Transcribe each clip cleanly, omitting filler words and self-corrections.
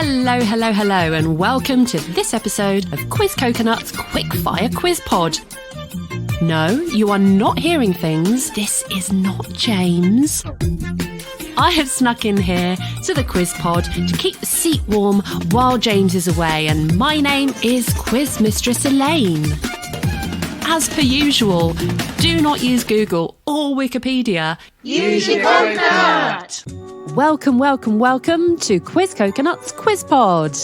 Hello, hello, hello, and welcome to this episode of Quiz Coconut's Quickfire Quiz Pod. No, you are not hearing things. This is not James. I have snuck in here to the quiz pod to keep the seat warm while James is away, and my name is Quiz Mistress Elaine. As per usual, do not use Google or Wikipedia. Use your coconut! Welcome, welcome, welcome to Quiz Coconut's Quiz Pod.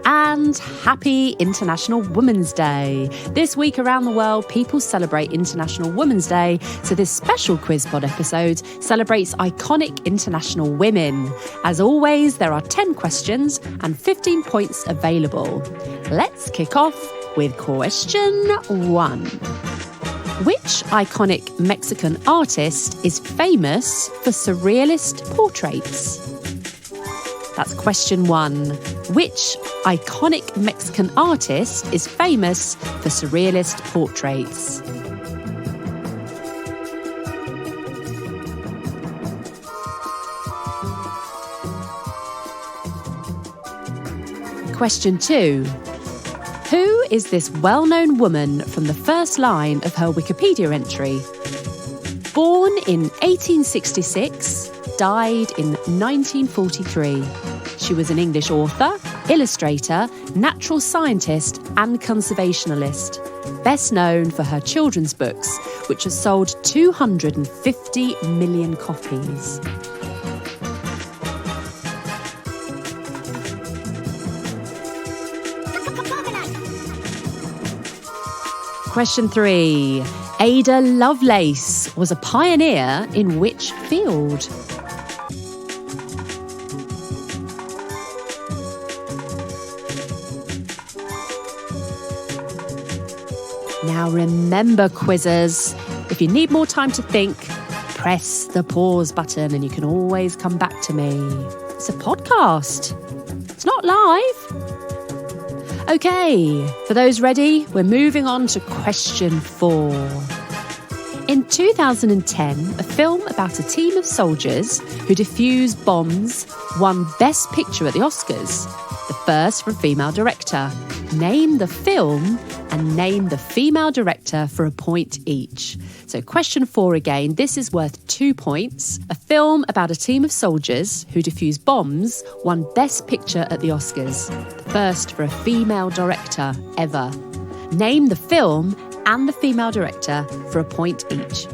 And happy International Women's Day. This week around the world, people celebrate International Women's Day, so this special Quiz Pod episode celebrates iconic international women. As always, there are 10 questions and 15 points available. Let's kick off with question 1. Which iconic Mexican artist is famous for surrealist portraits? That's question 1. Which iconic Mexican artist is famous for surrealist portraits? Question 2. Who is this well-known woman from the first line of her Wikipedia entry? Born in 1866, died in 1943. She was an English author, illustrator, natural scientist and conservationalist, best known for her children's books, which have sold 250 million copies. Question 3. Ada Lovelace was a pioneer in which field? Now remember, quizzers, if you need more time to think, press the pause button and you can always come back to me. It's a podcast. It's not live. Okay, for those ready, we're moving on to question 4. In 2010, a film about a team of soldiers who defuse bombs won Best Picture at the Oscars, the first for a female director. Name the film and name the female director for a point each. So question 4 again, this is worth 2 points. A film about a team of soldiers who defuse bombs won Best Picture at the Oscars, the first for a female director ever. Name the film and the female director for a point each.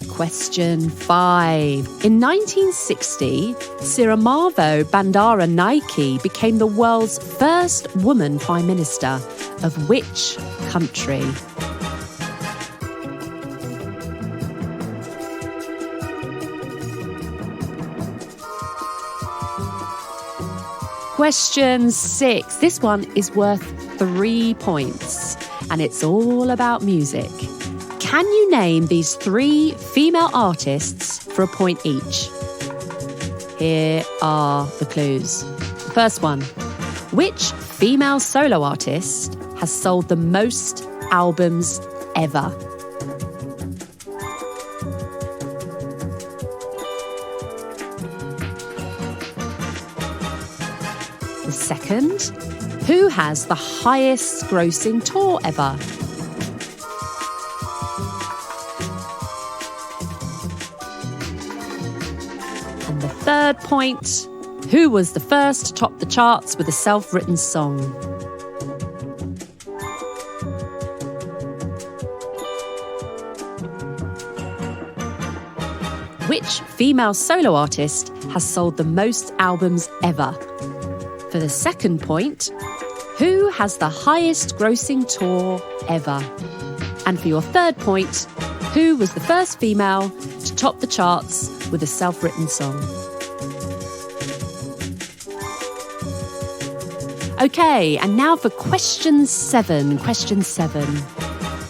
Question 5. In 1960, Sirimavo Bandaranaike became the world's first woman Prime Minister of which country? Question 6. This one is worth 3 points, and it's all about music. Can you name these 3 female artists for a point each? Here are the clues. The first one. Which female solo artist has sold the most albums ever? The second. Who has the highest grossing tour ever? The third point, who was the first to top the charts with a self-written song? Which female solo artist has sold the most albums ever? For the second point, who has the highest grossing tour ever? And for your third point, who was the first female to top the charts with a self-written song? Okay, and now for question 7. Question 7.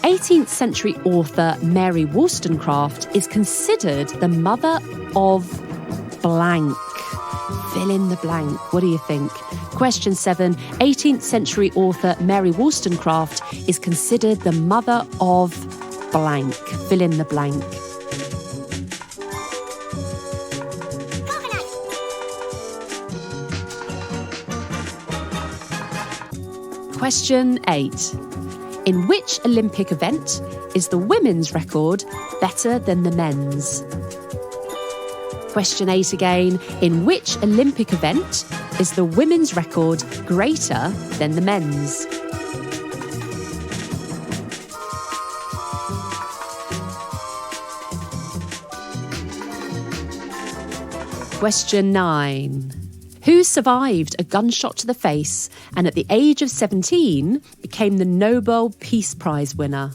18th century author Mary Wollstonecraft is considered the mother of blank. Fill in the blank. What do you think? Question 7. 18th century author Mary Wollstonecraft is considered the mother of blank. Fill in the blank. Question 8. In which Olympic event is the women's record better than the men's? Question 8 again. In which Olympic event is the women's record greater than the men's? Question 9. Who survived a gunshot to the face and at the age of 17 became the Nobel Peace Prize winner?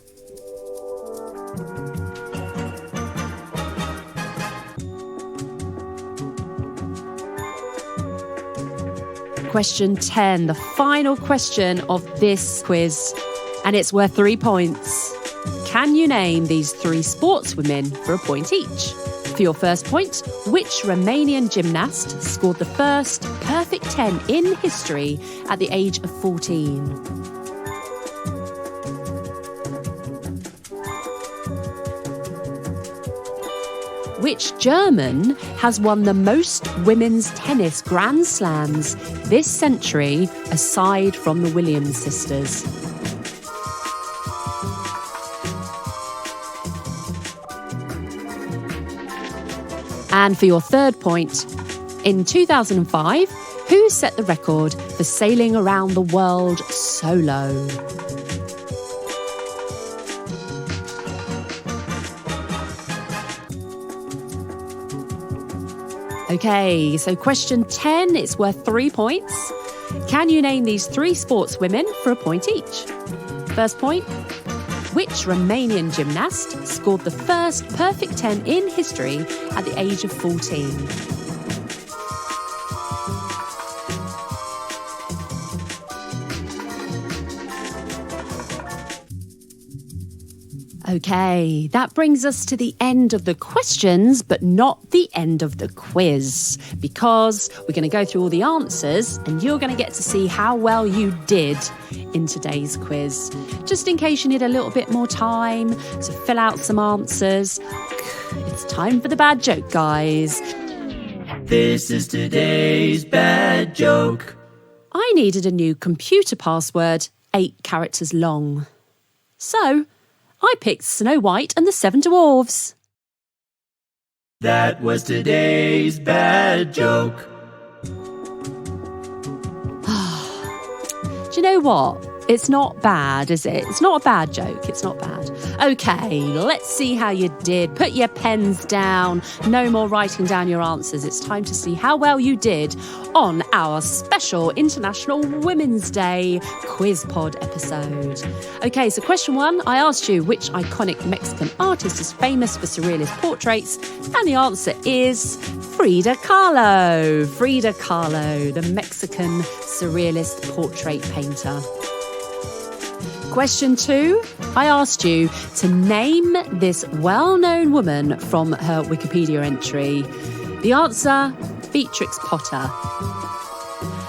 Question 10, the final question of this quiz, and it's worth 3 points. Can you name these 3 sportswomen for a point each? For your first point, which Romanian gymnast scored the first perfect 10 in history at the age of 14? Which German has won the most women's tennis Grand Slams this century, aside from the Williams sisters? And for your third point, in 2005, who set the record for sailing around the world solo? Okay, so question 10, it's worth 3 points. Can you name these 3 sportswomen for a point each? First point, which Romanian gymnast scored the first perfect 10 in history at the age of 14? Okay, that brings us to the end of the questions, but not the end of the quiz, because we're going to go through all the answers and you're going to get to see how well you did in today's quiz. Just in case you need a little bit more time to fill out some answers, it's time for the bad joke, guys. This is today's bad joke. I needed a new computer password, 8 characters long. So I picked Snow White and the 7 Dwarfs. That was today's bad joke. Do you know what? It's not bad, is it? It's not a bad joke. It's not bad. Okay, let's see how you did. Put your pens down. No more writing down your answers. It's time to see how well you did on our special International Women's Day Quiz Pod episode. Okay, so question 1, I asked you which iconic Mexican artist is famous for surrealist portraits, and the answer is Frida Kahlo. Frida Kahlo, the Mexican surrealist portrait painter. Question 2, I asked you to name this well-known woman from her Wikipedia entry. The answer, Beatrix Potter.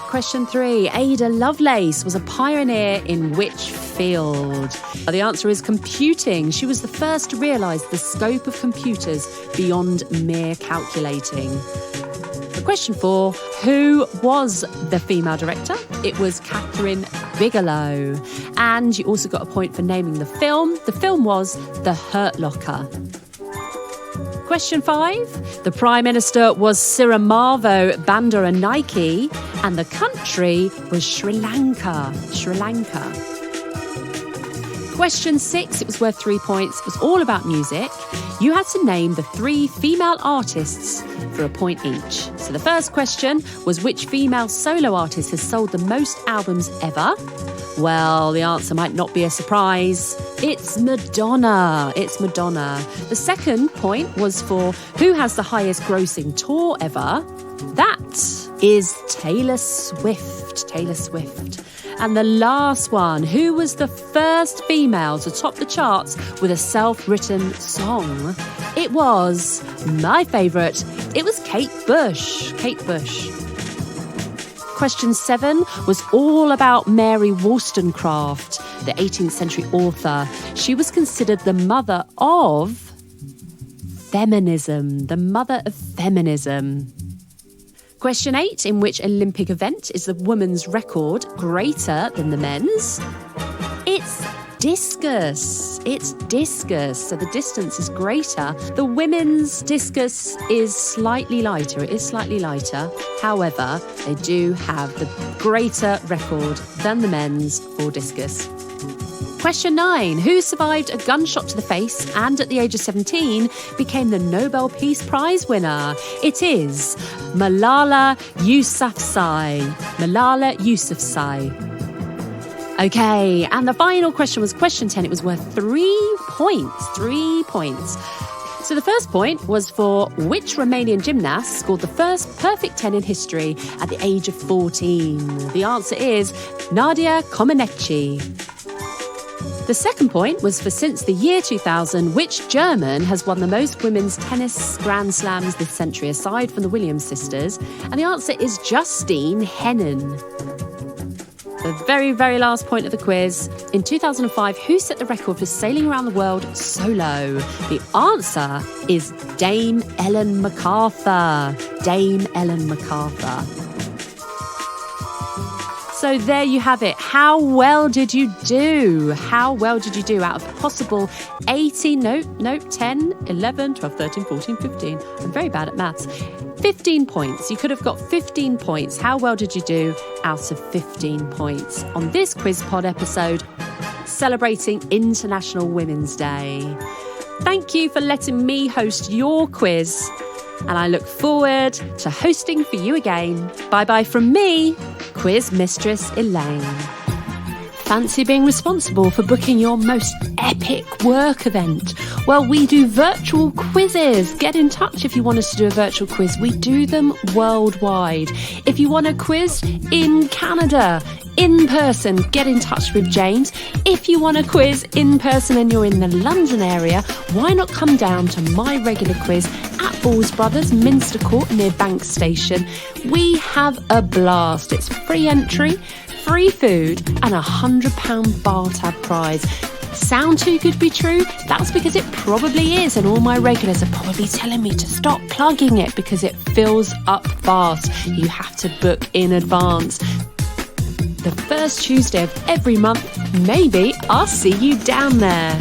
Question 3, Ada Lovelace was a pioneer in which field? The answer is computing. She was the first to realise the scope of computers beyond mere calculating. Question 4, who was the female director? It was Catherine Bigelow. And you also got a point for naming the film. The film was The Hurt Locker. Question 5, the Prime Minister was Sirimavo Bandaranaike and the country was Sri Lanka. Sri Lanka. Question 6, it was worth 3 points. It was all about music. You had to name the 3 female artists for a point each. So the first question was which female solo artist has sold the most albums ever? Well, the answer might not be a surprise. It's Madonna. It's Madonna. The second point was for who has the highest grossing tour ever? That is Taylor Swift. Taylor Swift. And the last one, who was the first female to top the charts with a self-written song? It was my favourite. It was Kate Bush. Kate Bush. Question 7 was all about Mary Wollstonecraft, the 18th century author. She was considered the mother of feminism. The mother of feminism. Question 8, in which Olympic event is the women's record greater than the men's? It's discus. It's discus. So the distance is greater. The women's discus is slightly lighter. It is slightly lighter. However, they do have the greater record than the men's for discus. Question 9. Who survived a gunshot to the face and at the age of 17 became the Nobel Peace Prize winner? It is Malala Yousafzai. Malala Yousafzai. Okay, and the final question was question 10. It was worth 3 points. 3 points. So the first point was for which Romanian gymnast scored the first perfect 10 in history at the age of 14? The answer is Nadia Comaneci. The second point was for since the year 2000, which German has won the most women's tennis Grand Slams this century, aside from the Williams sisters? And the answer is Justine Henin. The very, very last point of the quiz. In 2005, who set the record for sailing around the world solo? The answer is Dame Ellen MacArthur. Dame Ellen MacArthur. So there you have it. How well did you do? How well did you do out of possible 10, 11, 12, 13, 14, 15. I'm very bad at maths. 15 points. You could have got 15 points. How well did you do out of 15 points on this Quiz Pod episode celebrating International Women's Day? Thank you for letting me host your quiz, and I look forward to hosting for you again. Bye-bye from me, Quiz Mistress Elaine. Fancy being responsible for booking your most epic work event? Well, we do virtual quizzes. Get in touch if you want us to do a virtual quiz. We do them worldwide. If you want a quiz in Canada, in person, get in touch with James. If you want a quiz in person and you're in the London area, why not come down to my regular quiz at Balls Brothers, Minster Court near Bank Station? We have a blast. It's free entry, free food and £100 bar tab prize. Sound too good to be true? That's because it probably is, and all my regulars are probably telling me to stop plugging it because it fills up fast. You have to book in advance. The first Tuesday of every month, maybe I'll see you down there.